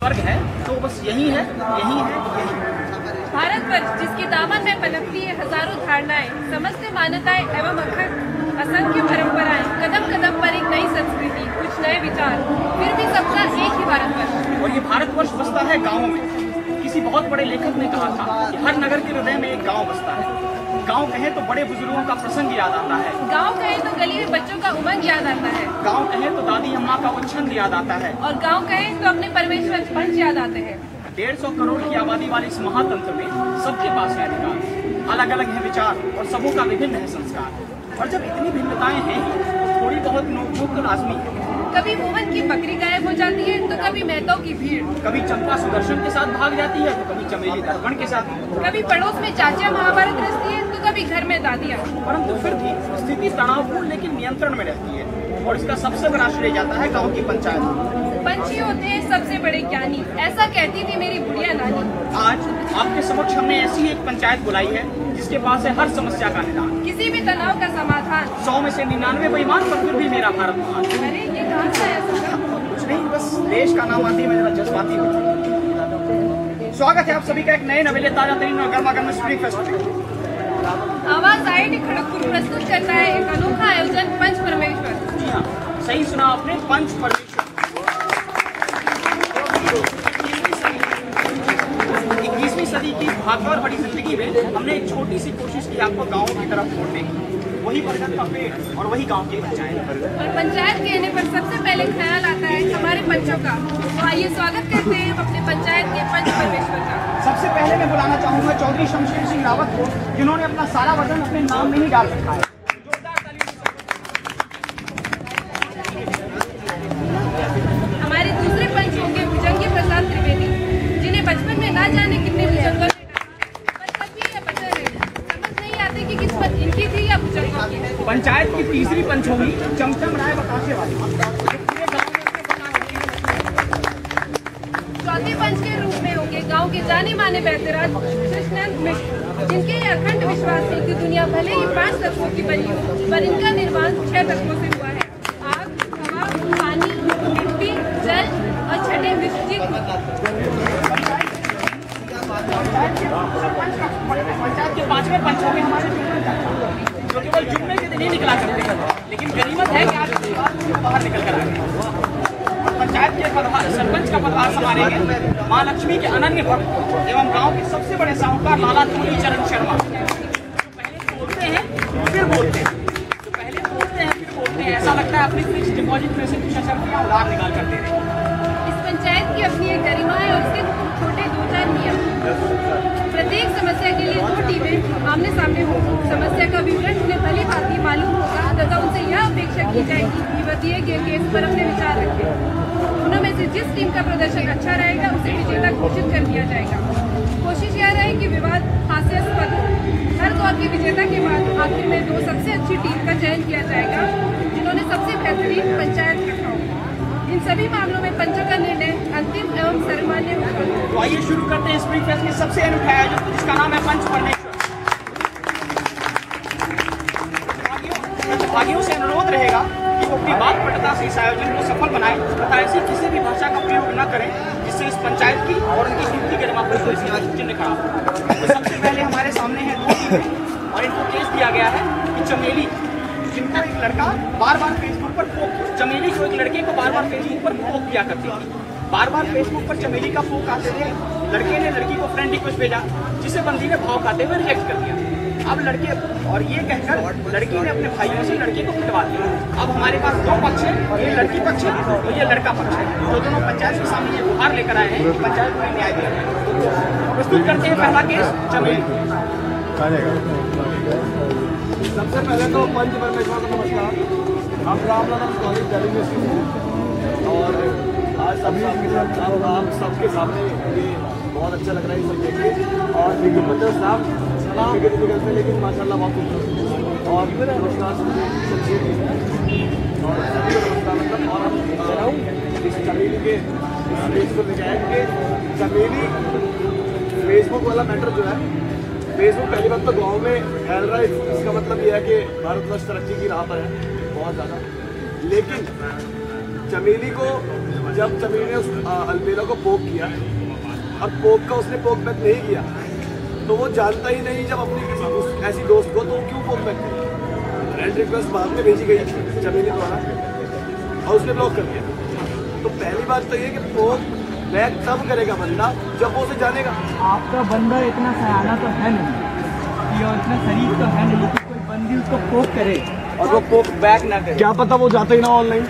वर्ग है तो बस यही है, यही है, यही। भारतवर्ष जिसके दामन में पनपती है हजारों धारणाएं, समस्त मान्यताएं एवं असंख्य परंपराएं, कदम कदम पर एक नई संस्कृति, कुछ नए विचार, फिर भी सबका एक ही भारतवर्ष। और ये भारतवर्ष बसता है गाँव में। किसी बहुत बड़े लेखक ने कहा था कि हर नगर के हृदय में एक गाँव बसता है। गाँव कहे तो बड़े बुजुर्गों का प्रसंग याद आता है। गाँव कहे तो गली में बच्चों का उमंग याद आता है। गाँव कहे तो दादी अम्मा का वो छंद याद आता है। और गाँव कहे तो अपने परमेश्वर पंच याद आते हैं। 150 करोड़ की आबादी वाले इस महातंत्र में सबके पास है अधिकार, अलग अलग है विचार और सबों का विभिन्न है संस्कार। और जब इतनी भिन्नताएं हैं तो थोड़ी बहुत नोक-झोंक तो लाजमी है। कभी मोहन की बकरी गायब हो जाती है तो कभी मेहतों की भीड़, कभी चंपा सुदर्शन के साथ भाग जाती है तो कभी चमेली दर्पण के साथ, कभी पड़ोस में चाचा महाभारत रचती है तो कभी घर में दादियाँ। परंतु फिर भी स्थिति तनावपूर्ण लेकिन नियंत्रण में रहती है और इसका सबसे बड़ा श्रेय जाता है गाँव की पंचायत। पंछी होते हैं सबसे बड़े ज्ञानी, ऐसा कहती थी मेरी बुढ़िया नानी। आज आपके समक्ष हमने ऐसी एक पंचायत बुलाई है जिसके पास है हर समस्या का निदान, किसी भी तनाव का समाधान। 100 में से 99 बेईमान पर फिर भी मेरा भारत महान। अरे ये कहाँ से आया सब? कुछ नहीं, बस देश का नाम आती है मैं जरा जज्बाती हूँ। स्वागत है आप सभी का एक नए नवेले ताजा तरीन और गर्मा गर्म स्प्रिंग फेस्ट में। आवाज IIT खड़गपुर प्रस्तुत करता है एक अनोखा आयोजन पंच परमेश्वर। जी हाँ, सही सुना आपने, पंच परमेश्वर। 21वीं सदी की भागदौड़ भरी जिंदगी में हमने एक छोटी सी कोशिश की आपको गाँव की तरफ छोड़ने की। वही बरगद का पेड़ और वही गाँव की पंचायत। और पंचायत कहने पर सबसे पहले ख्याल आता है हमारे पंचों का। तो आइए स्वागत करते हैं अपने पंचायत के पंच परमेश्वर का। सबसे पहले मैं बुलाना चाहूंगा चौधरी शमशेर सिंह रावत को, जिन्होंने अपना सारा वजन अपने नाम में ही डाल रखा है। हमारे दूसरे पंच होंगे भुजंगी प्रसाद त्रिवेदी, जिन्हें बचपन में ना जाने कितने भुजंगों ने समझ नहीं आती कि किस्मत इनकी थी या भुजंगों की। पंचायत की तीसरी पंच होगी चमचम राय बतासे वाली। चौथे पंच के रूप में होंगे गांव के जाने माने बेहतराज कृष्णनंद मिश्र, जिनके ये अखंड विश्वास है कि दुनिया भले ही 5 तत्वों की बनी हो, पर इनका निर्माण 6 तत्वों से हुआ है। आग, हवा, पानी, मिट्टी, जल और छठे विश्वजीत। पंचायत के 5वें पंच होंगे हमारे जो केवल जुम्मे के दिन ही निकला करते हैं, लेकिन गनीमत है कि आज बाहर निकल कर आ गए। पंचायत के सरपंच का पदभार संभालेंगे माँ लक्ष्मी के अनन्य भक्त एवं गांव के सबसे बड़े साहूकार लाला धूली चरण शर्मा। पहले बोलते हैं फिर बोलते हैं, पहले बोलते हैं फिर बोलते हैं, ऐसा लगता है अपनी फिक्स डिपॉजिट में से कुछ अशर्फियाँ उधार निकाल कर दे रहे हैं। इस पंचायत की अपनी एक गरिमा है और उसके छोटे 2-4 नियम। प्रत्येक समस्या के लिए 2 टीमें आमने सामने हो, समस्या का विवरण उन्हें भली भांति मालूम होगा तथा उनसे यह अपेक्षा की जाएगी कि वह दिए गए केस पर अपने विचार रखें। दोनों में से जिस टीम का प्रदर्शन अच्छा रहेगा उसे विजेता घोषित कर दिया जाएगा। कोशिश यह रहे कि विवाद हास्यास्पद हो। हर दौर के विजेता के बाद आखिर में 2 सबसे अच्छी टीम का चयन किया जाएगा, जिन्होंने सबसे बेहतरीन पंचायत रखा हो। इन सभी मामलों में पंचों का निर्णय अंतिम एवं सर्वमान्य होगा। तो आइए शुरू करते हैं स्प्रिंग फेस्ट के सबसे अनूठा आयोजन, जिसका नाम है पंच परमेश्वर। प्रतिभागियों से अनुरोध रहेगा कि वो अपनी बात पटता से इस आयोजन को सफल बनाएं तथा ऐसी किसी भी भाषा का प्रयोग न करें जिससे इस पंचायत की और उनकी कीमती गरिमा पर कोई चिन्ह खड़ा हो। तो सबसे पहले हमारे सामने है 2 टीमें और इनको केस दिया गया है कि चमेली, जिनको एक लड़का बार-बार फेसबुक पर पोक, चमेली जो एक लड़के को बार-बार फेसबुक पर पोक किया करती थी, बार-बार फेसबुक पर चमेली का पोक आते थे। लड़के ने लड़की को फ्रेंड रिक्वेस्ट भेजा, जिसे बंदी ने भाव खाते हुए रिजेक्ट कर दिया। अब लड़के और ये कहकर लड़की ने अपने भाइयों से लड़के को पिटवा दिया। अब हमारे पास 2 पक्ष है, ये लड़की पक्ष है और ये लड़का पक्ष है, जो दोनों पंचायत के सामने ये गुहार लेकर आए हैं कि पंचायत में न्याय दिया जाए। प्रस्तुत करते हैं पहला केस चमेली। सबसे पहले तो पंच परमेश्वर को नमस्कार। हम रामनगर कॉलेज दिल्ली में स्थित हैं और आज सभी के साथ आप सबके सामने ये बहुत अच्छा लग रहा है सब देख के। और लेकिन मतलब साहब सलाम के लिए करते, लेकिन माशाल्लाह बहुत खूबसूरत और मेरा नमस्कार और सभी को नमस्कार। मतलब और हम चाहूँ इस चमेली के स्पेस को लेकर आए कि चमेली फेसबुक वाला मैटर जो है, फेसबुक पहली बात तो गाँव में फैल रहा है, इसका मतलब यह है कि भारतवर्ष तरक्की की राह पर है बहुत ज़्यादा। लेकिन चमेली को जब समीर ने उस अलबेला को पोक किया और पोक का उसने पोक बैक नहीं किया तो वो जानता ही नहीं जब अपनी किसी ऐसी दोस्त को तो क्यों पोक बैक करेगी। फ्रेंड रिक्वेस्ट बाद में भेजी गई जमीनी द्वारा और उसने ब्लॉक कर दिया। तो पहली बात तो ये कि पोक बैक तब करेगा बंदा जब वो उसे जानेगा। आपका बंदा इतना सयाना तो है नहीं और इतना शरीफ तो है नहीं कि कोई बंदी उसको पोक करे और वो पोक बैक ना करे। क्या पता वो जाता ही ना ऑनलाइन,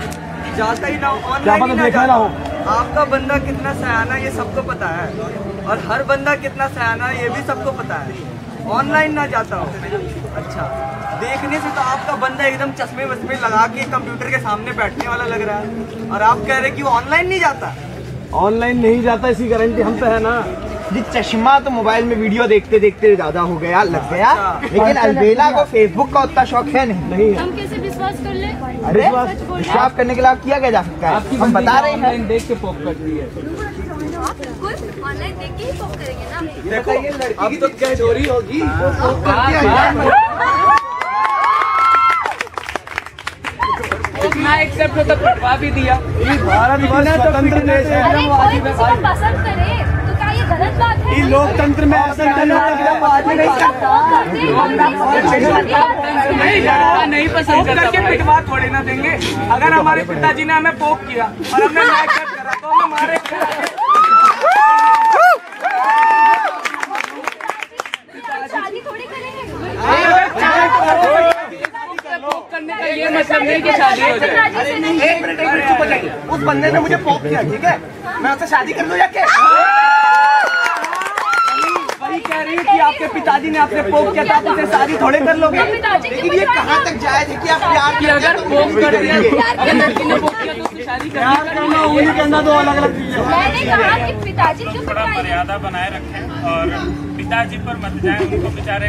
जाता ही ना क्या ऑनलाइन पता देखा ना हो। आपका बंदा कितना सयाना ये सबको पता है और हर बंदा कितना सयाना ये भी सबको पता है। ऑनलाइन ना जाता हो, अच्छा देखने से तो आपका बंदा एकदम चश्मे वश्मे लगा के कंप्यूटर के सामने बैठने वाला लग रहा है और आप कह रहे कि वो ऑनलाइन नहीं जाता। ऑनलाइन नहीं जाता इसकी गारंटी हम पे है ना। जी चश्मा तो मोबाइल में वीडियो देखते देखते ज्यादा हो गया लग गया, लेकिन अलबेला को फेसबुक का उतना शौक है नहीं। हम कैसे विश्वास कर ले? अरे विश्वास करने के लिए किया क्या जा सकता है, हम बता रहे हैं। देख के पोक करती है। बिल्कुल ऑनलाइन देख के ही पोक करेंगे ना। देखो अब तो क्या चोरी होगी इतना एक्सेप्ट होता पिटवा भी दिया। भारत स्वतंत्र देश है। अरे कोई किसी को पसंद करे तो क्या ये गलत बात है? लोकतंत्र में ऐसा नहीं पसंद करके पिटवा थोड़ी ना देंगे। अगर हमारे पिताजी ने हमें पोक किया और हमने ना एक्सेप्ट करा तो हमें मारे। शादी थोड़ी करेंगे। करने का ये मतलब नहीं कि शादी हो जाए। अरे नहीं, एक मिनट चुप हो जाइए। उस बंदे ने मुझे पोक किया, ठीक है, मैं उससे शादी कर लूं या क्या? वही कह रही है कि आपके पिताजी ने आपसे पोक किया था, आप उसे शादी थोड़े कर लोगे। लेकिन ये कहाँ तक जायज है कि आप प्यार कि अगर पोक कर दिया अगर लड़की ने पोक किया तो उससे शादी करना उन्हीं करना दो अलग अलग चीजें। मैंने कहा कि पिताजी क्यों थोड़ा पिटवाएंगे? मर्यादा बनाए रखें और पिताजी पर मत जाए, उनको बेचारे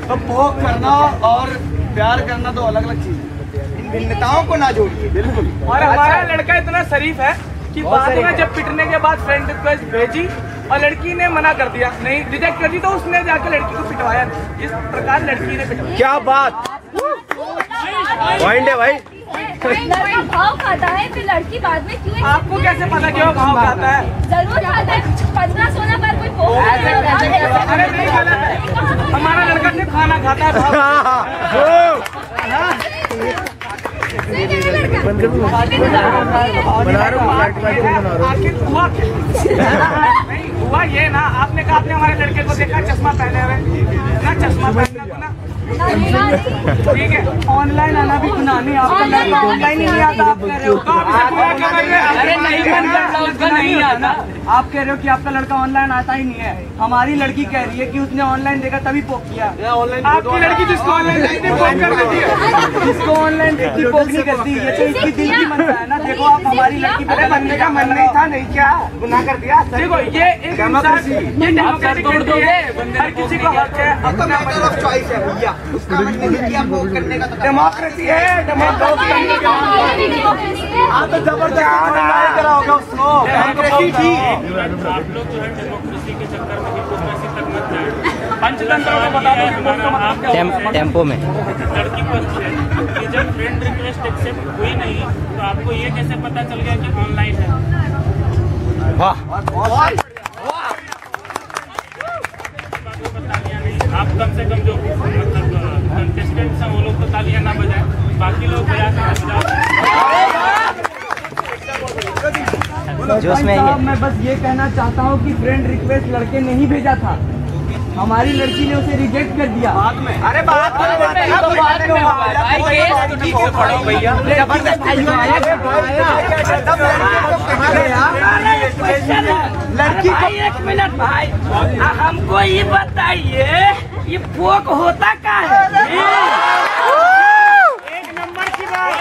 तो पोक करना और प्यार करना दो अलग अलग चीजें। इन भिन्नताओं को ना जोड़िए। बिल्कुल। और हमारा लड़का इतना शरीफ है कि बाद में जब पिटने के बाद फ्रेंड रिक्वेस्ट भेजी और लड़की ने मना कर दिया, नहीं रिजेक्ट कर दी, तो उसने जाकर लड़की को पिटवाया। इस प्रकार लड़की ने पिटवाया। क्या बात पॉइंट है भाई। लड़का भाव खाता है फिर लड़की बाद में क्यों? आपको कैसे पता क्यों भाव खाता है? जरूर खाता है। 15-16 बार कोई पोक अरे नहीं गलत है, हमारा लड़का सिर्फ खाना खाता है। आखिर हुआ नहीं हुआ ये ना, आपने कहा आपने हमारे लड़के को देखा चश्मा पहने हुए ना, चश्मा पहनना तो ना ठीक है। ऑनलाइन आना भी गुनाह नहीं, आपका लड़का ऑनलाइन ही नहीं आता। आप कह रहे हो अरे नहीं उसका नहीं आता। आप कह रहे हो कि आपका लड़का ऑनलाइन आता ही नहीं है। हमारी लड़की कह रही है कि उसने ऑनलाइन देखा तभी पोक किया। आपकी लड़की जिसको ऑनलाइन देखती पोक कर देती है, जिसको ऑनलाइन देखती पोक नहीं करती। ये तो इसकी दिल की मनसा है ना। देखो आप हमारी लड़की बनने का मन नहीं था, नहीं क्या गुनाह कर दिया। देखो ये एक डेमोक्रेसी है, हर किसी को हक है अपना चॉइस है भैया, उसका मन नहीं किया पोक करने का। तो डेमोक्रेसी है, डेमोक्रेसी आप तो जबरदस्त करा होगा उसको। डेमोक्रेसी थी। आप लोग जो है डेमोक्रेसी के चक्कर में हिपोक्रेसी तक मत जाए। पंचतंत्र को बता दो टेम्पो में लड़की पक्ष है कि जब फ्रेंड रिक्वेस्ट एक्सेप्ट हुई नहीं तो आपको ये कैसे पता चल गया कि ऑनलाइन है? वाह आप कम से कम जो मतलब कंटेस्टेंट्स हैं वो लोग तो तालियां ना बजाएं, बाकी लोग बजा। जोश में मैं बस ये कहना चाहता हूँ कि फ्रेंड रिक्वेस्ट लड़के ने ही भेजा था, हमारी लड़की ने उसे रिजेक्ट कर दिया। बाद में अरे बाद लड़की को एक मिनट भाई, हमको ये बताइए ये पोक होता क्या है? एक नंबर की बात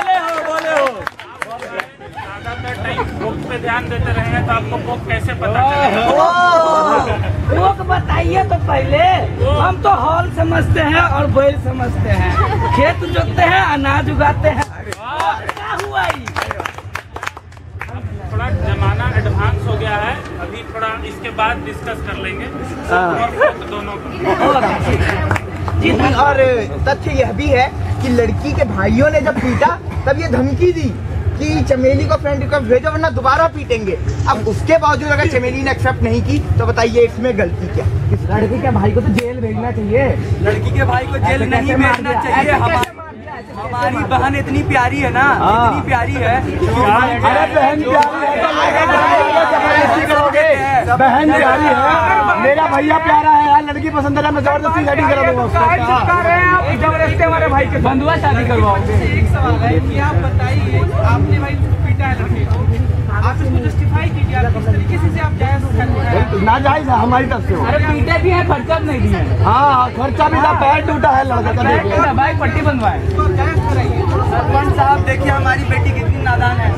बोले हो। ज्यादातर टाइम पोक पे ध्यान देते रहेंगे तो आपको पोक कैसे पता चलेगा? पोक बताइए तो पहले। हम तो हॉल समझते हैं और बैल समझते हैं, खेत जोतते हैं, अनाज उगाते हैं। क्या हुआ ये? थोड़ा जमाना एडवांस हो गया है, अभी थोड़ा इसके बाद डिस्कस कर लेंगे और पोक दोनों का। और तथ्य यह भी है कि लड़की के भाइयों ने जब पीटा तब ये धमकी दी कि चमेली को फ्रेंड रिक्वेस्ट भेजो वरना दोबारा पीटेंगे। अब उसके बावजूद अगर चमेली ने एक्सेप्ट नहीं की तो बताइए इसमें गलती क्या? लड़की के भाई को तो जेल भेजना चाहिए। लड़की के भाई को जेल नहीं भेजना चाहिए। हमारी बहन इतनी प्यारी है ना, इतनी प्यारी है। अरे बहन प्यारी है, बहन प्यारी है, मेरा भैया प्यारा है यार, लड़की पसंद है मैं जबरदस्ती शादी करा दूंगा। जबरदस्ती हमारे भाई के बंधुआ शादी करवाओगे। एक सवाल है कि आप बताइए, आपने भाई पीटा है लड़के को, आप इसको जस्टिफाई कीजिए, आप किस तरीके से आप जायज नाजायज है हमारी तरफ से। अरे पीटे भी है, खर्चा नहीं दिया। हाँ खर्चा भी था, पैर टूटा है लड़का का, भाई पट्टी बनवाए। सरपंच साहब देखिए हमारी बेटी कितनी नादान है,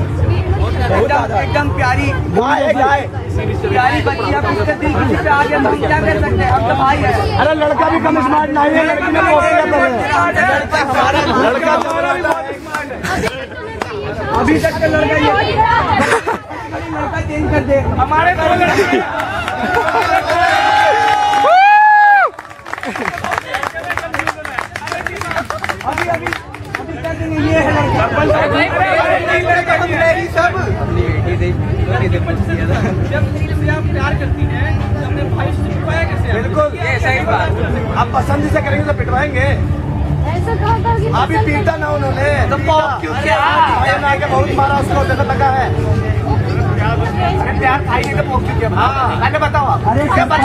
एकदम प्यारी प्यारी बच्ची। अब उसके दिल किसी पे आ गया तो हम क्या कर सकते हैं, अब तो भाई है। अरे लड़का भी कम स्मार्ट नहीं है, लड़की ने लड़का अभी तक का लड़का चेंज कर दे हमारे ये है आप प्यार करती हैं, हमने भाई से छुपाया कैसे? बिल्कुल ये सही बात। आप पसंद से करेंगे तो पिटवाएंगे। ऐसा कहा था कि अभी पीटा ना उन्होंने तो बहुत मारा उसको, जैसा लगा है प्यार भाई ने तो पोक क्यों किया? मैंने बताओ आप। अरे क्या बात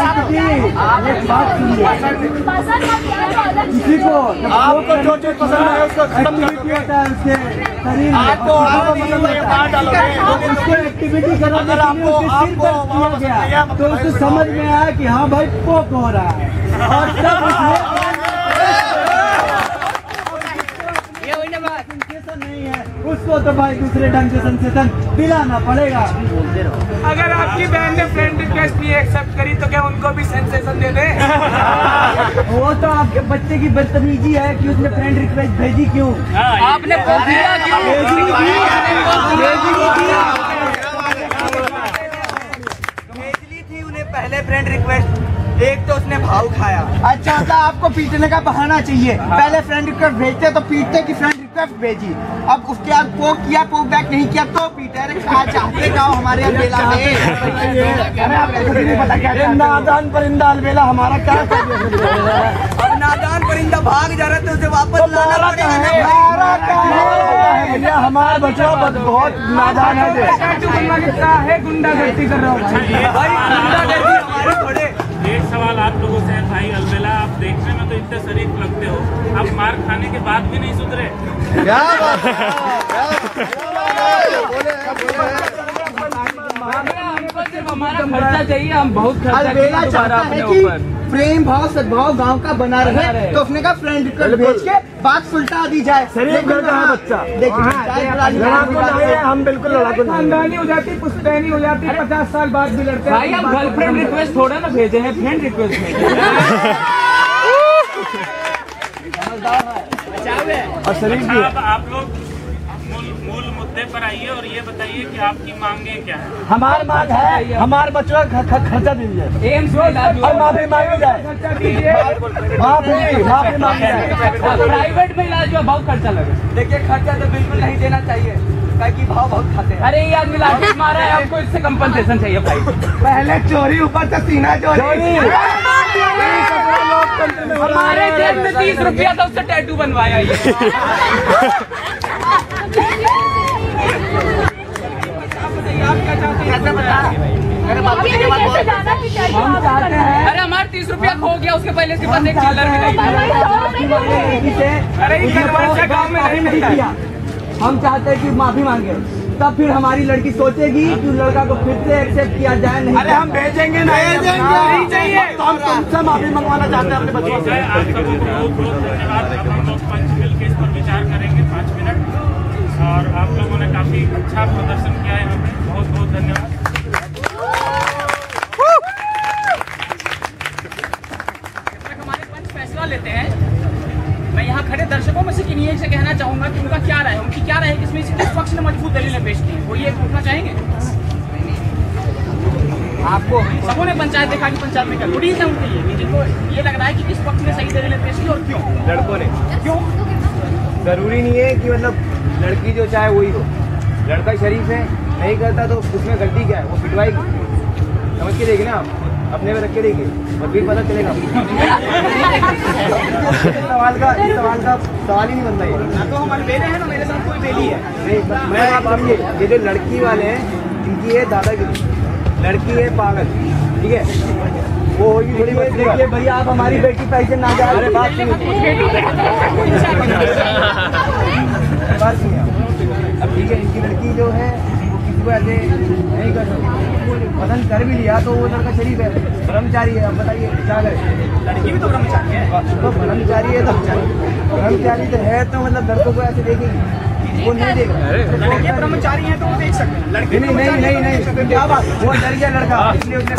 किसी को आपको जो चीज पसंद है उसको खत्म होता है, उसके शरीर आपको पसंद है मार डालोगे, उसको एक्टिविटी करो। अगर आपको गया तो उसको समझ में आया कि हाँ भाई पोक हो रहा है, और तब नहीं है उसको तो भाई दूसरे ढंग से संसेचन दिलाना पड़ेगा। अगर आपकी बहन ने फ्रेंड रिक्वेस्ट भी एक्सेप्ट करी तो क्या उनको भी सेंसेशन दे दे? वो तो आपके बच्चे की बदतमीजी है कि उसने फ्रेंड रिक्वेस्ट भेजी क्यों? आपने भेजली थी उन्हें पहले फ्रेंड रिक्वेस्ट, एक तो उसने भाव खाया। अच्छा मतलब आपको पीटने का बहाना चाहिए, पहले फ्रेंड रिक्वेस्ट भेजते तो पीटते कि फ्रेंड रिक्वेस्ट भेजी, अब उसके बाद पोक किया, पोक बैक नहीं किया तो पीटे। अरे क्या चाहते गाँव हमारे अलबेला में? अरे आपको नहीं पता क्या नादान परिंदा अलबेला हमारा क्या? अब नादान परिंदा भाग जा रहा है तो उसे वापस लाना पड़ेगा। भैया हमारा बच्चा बहुत नादान है, गुंडागर्दी कर रहा हूँ भाई गुंडागर्दी हमारे थोड़े। एक सवाल आप लोगों से है भाई अलबेला, आप देखने में तो इतने शरीफ लगते हो, आप मार खाने के बाद भी नहीं सुधरे। क्या बात है? हमारा खर्चा चाहिए, हम बहुत खर्चा अलबेला चाहता है कि प्रेम भाव सद्भाव गांव का बना रहे, तो उसने कहा फ्रेंड रिक्वेस्ट भेज के बात सुलटा दी जाए। शरीफ घर का है बच्चा, देखिए हम बिल्कुल लड़ाकू खानदानी हो जाती, पुश्तैनी हो जाती, 50 साल बाद भी लड़ते हैं। भाई हम गर्लफ्रेंड रिक्वेस्ट थोड़ा ना भेजे हैं, फ्रेंड रिक्वेस्ट भेजे। और शरीफ भी अब आप लोग मूल मुद्दे पर आइए और ये बताइए कि आपकी मांगे क्या है? हमारी मांग है, हमारे बच्चों का खर्चा दीजिए, एम्स और माफी मांगी जाए, माफी मांगी जाए। प्राइवेट में इलाज में बहुत खर्चा लगे। देखिए खर्चा तो बिल्कुल नहीं देना चाहिए, ताकि भाव बहुत खाते हैं। अरे ये आदमी लाठी मारा है, हमको इससे कंपनसेशन चाहिए भाई। पहले चोरी, ऊपर से सीना चोरी। हमारे जेब में 30 रुपया था, उससे टैटू बनवाया ये। आप क्या चाहते हैं? हम चाहते हैं, अरे हमारे 30 रुपया खो गया, उसके पहले इसके पास एक चिल्लर भी नहीं। अरे गाँव में नहीं मिलता। हम चाहते हैं कि माफी मांगे, तब फिर हमारी लड़की सोचेगी कि लड़का को फिर से एक्सेप्ट किया जाए। नहीं अरे हम भेजेंगे नहीं चाहिए, तो हम तुमसे माफी मंगवाना चाहते हैं अपने बच्चों से। आप सबों को बहुत बहुत धन्यवाद। हम लोग पंच मिल के इस पर विचार करेंगे 5 मिनट, और आप लोगों ने काफी अच्छा प्रदर्शन किया है यहाँ पे, बहुत बहुत धन्यवाद। हमारे पंच फैसला लेते हैं। मैं यहाँ खड़े दर्शकों में से किन्हीं से कहना चाहूंगा कि उनका क्या राय है, उनकी क्या राय है, किसमें किस पक्ष ने मजबूत दलीलें पेश की, वो ये पूछना चाहेंगे आपको। सबों ने पंचायत देखा कि पंचायत में क्या गुडीज है उनके लिए, कि जिनको ये लग रहा है कि किस पक्ष ने सही दलीलें पेश की और क्यों? लड़कों ने क्यों? जरूरी नहीं है कि मतलब लड़की जो चाहे वही हो, लड़का शरीफ है, नहीं करता तो उसमें गलती क्या है, वो पिटवाएगी, समझ के देगी ना आप, अपने में रख के देखिए और फिर पता चलेगा। सवाल ही नहीं बनता ये। ना तो हमारे बेले हैं ना, मेरे साथ कोई बेली है नहीं, मैं आप समझिए, ये जो लड़की वाले हैं इनकी है दादागिरी, लड़की है पागल, ठीक है, वो होगी थोड़ी बहुत। देखिए भैया आप हमारी बेटी पैसे ना जाए, अरे बात सुनिए, बात सुनिए अब, ठीक है, इनकी लड़की जो है वो किसी को ऐसे नहीं कर सकती, पसंद कर भी लिया तो वो लड़का शरीफ है, ब्रह्मचारी है, अब बताइए क्या करे। लड़की भी तो ब्रह्मचारी है, तो ब्रह्मचारी है तो ब्रह्मचारी तो है, तो मतलब लड़कों को ऐसे देखेगी, वो नहीं देगा। लड़कियां ब्रह्मचारी हैं तो वो देख सकते हैं, लड़के नहीं नहीं नहीं नहीं, क्या बात, वो डर गया लड़का, इसलिए उसने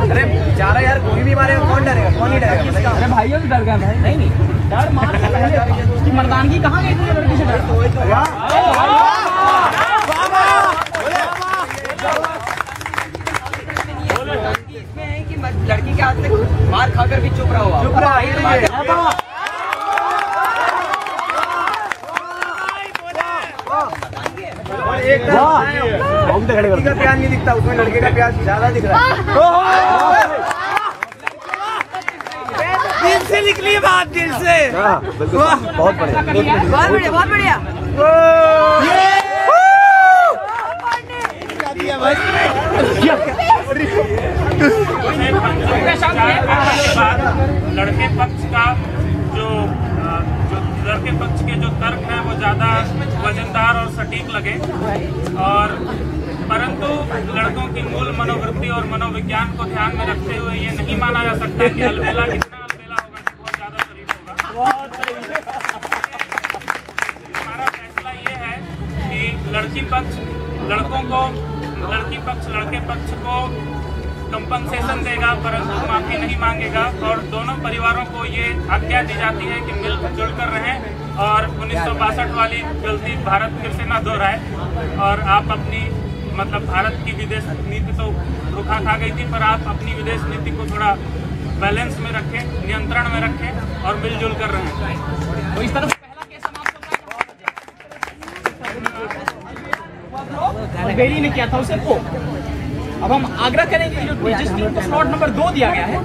अरे बेचारा यार, कोई भी मारेगा कौन डरेगा, कौन नहीं डरेगा। अरे भाइयों से डर गया भाई। नहीं डर मार से पहले उसकी मर्दानगी कहाँ गई थी लड़की से डर। इसमें है कि लड़की के हाथ से मार खाकर भी चुप रहा हुआ, चुप रहा लड़की का प्यार नहीं दिखता उसमें, लड़के का प्यार ज्यादा दिख रहा है। दिल से निकली बात, दिल से। बहुत बढ़िया, बहुत बढ़िया, बहुत बढ़िया। लड़के पक्ष का जो लड़के पक्ष के जो तर्क हैं वो ज्यादा वजनदार और सटीक लगे, और परंतु लड़कों की मूल मनोवृत्ति और मनोविज्ञान को ध्यान में रखते हुए ये नहीं माना जा सकता कि अलबेला इतना अलबेला होगा कि बहुत ज्यादा शरीफ होगा। हमारा फैसला ये है कि लड़के पक्ष लड़के पक्ष को कंपनसेशन देगा, परंतु माफी नहीं मांगेगा, और दोनों परिवारों को ये आज्ञा दी जाती है कि मिलजुल कर रहें और 1962 वाली गलती भारत फिर से न दोहराए। और आप अपनी मतलब भारत की विदेश नीति तो रुखा खा गई थी, पर आप अपनी विदेश नीति को थोड़ा बैलेंस में रखें, नियंत्रण में रखें और मिलजुल कर रहें। तो इस तरह से पहला केस समाप्त होता है। बेली ने किया था उसे को। अब हम आग्रह करेंगे कि जो जिस टीम को स्लॉट नंबर 2 दिया गया है